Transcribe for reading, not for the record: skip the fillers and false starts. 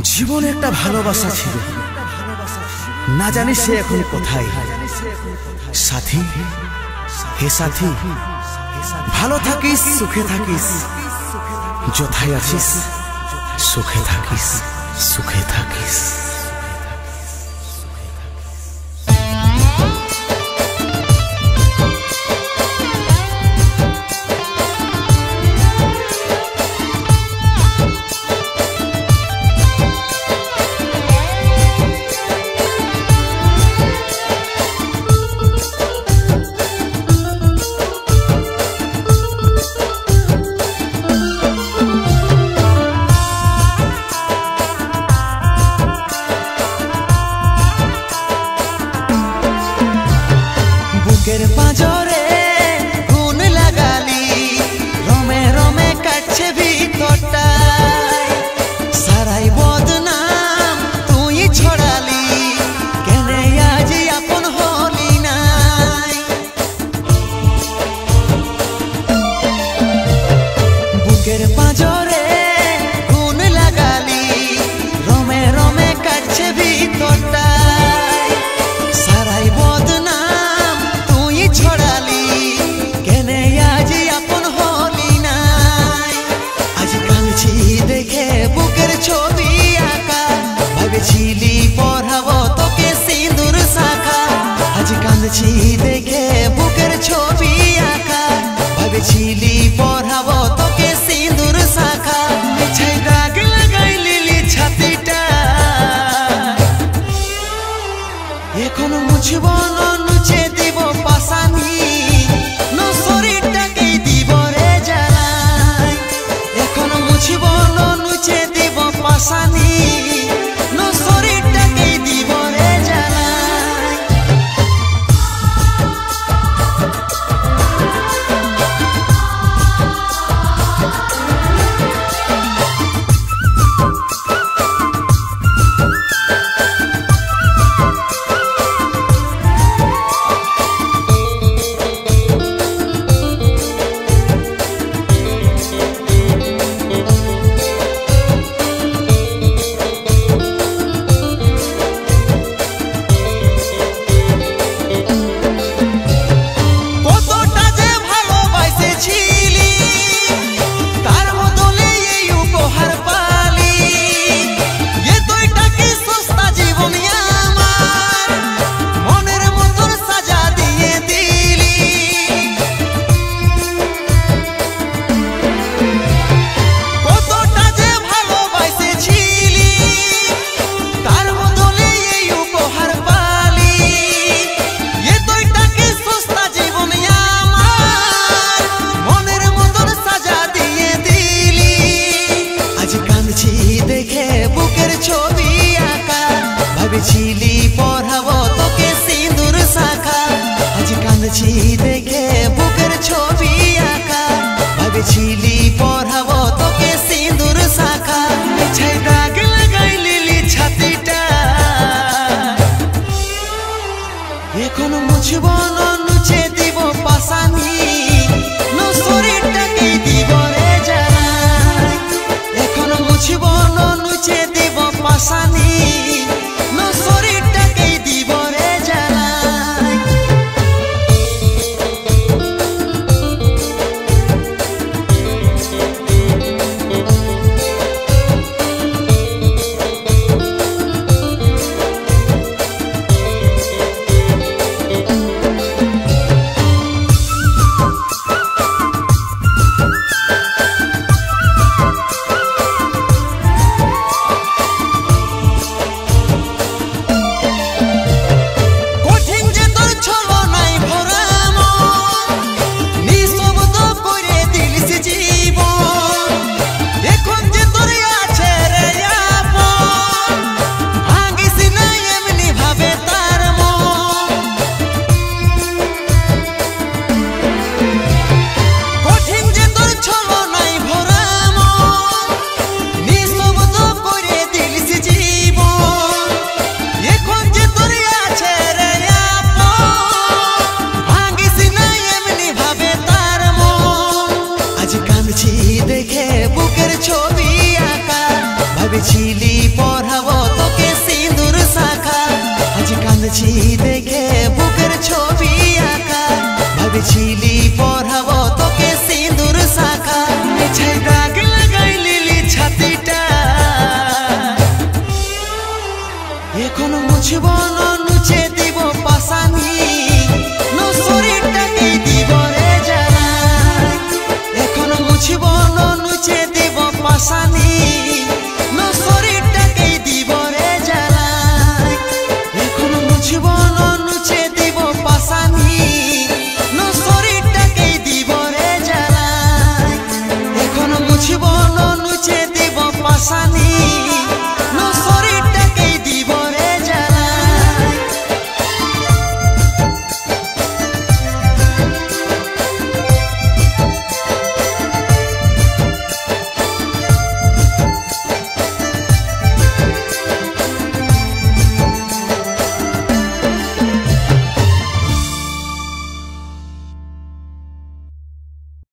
জীবনে একটা ভালোবাসা ছিল, না জানি সে এখন কোথায়। সাথী, হে সাথী, ভালো থাকিস, সুখে থাকিস, যথায় আছিস সুখে থাকিস, সুখে থাকিস। পাঁজরে গুণ লাগালি, রমে রমে কাটছে ভিতরটায়, সারাই বদনাম তুই ছড়ালি, কেনে আজ আপন হলি নাই। বুকের পাঁজরে গুণ লাগালি, রমে রমে কাটছে ভিতরটায়, সারাই বদনাম ছড়ালি, কেনে আজ আপন হলি নাই। আজ কাঁদছি দেখে বুকের ছবি আঁকা, ভেবেছিলি পড়াবো তোকে সিঁদুর শাখা। আজ কাঁদছি দেখে বুকের ছবি আঁকা, ভেবেছিলি পড়াবো তোকে সিঁদুর শাখা। মিছাই দাগ লাগাই লিলি ছাতিটা, এখন মুছব না নুচে দিব পাশানি, ন শরীরটাকেই দিব রে জ্বালাই। এখন মুছব না নুচে দিব পাশানি, ন শরীরটাকেই দিব রে জ্বালাই। দেখে বুকের ছবি আঁকা, ভেবেছিলি পড়াবো তোকে সিঁদুর শাখা। আজ কাঁদছি দেখে বুকের ছবি আঁকা, ভেবেছিলি পড়াবো তোকে সিঁদুর শাখা। মিছাই দাগ লাগাই লিলি ছাতিটা, এখন মুছব না নুচে দিব পাশানি, ন শরীরটাকেই দিব রে জ্বালাই। এখন মুছব না নুচে দিব পাশানি, ন শরীরটাকেই দিব রে জ্বালাই। দেখে বুকের ছবি আঁকা, ভেবেছিলি কাঁদছি দেখে বুকের ছবি আঁকা ভাবেছিলি পড়াবো তোকে সিঁদুর শাখা মিছাই দাগ লাগাই লিলি ছাতিটা এখন মুছব না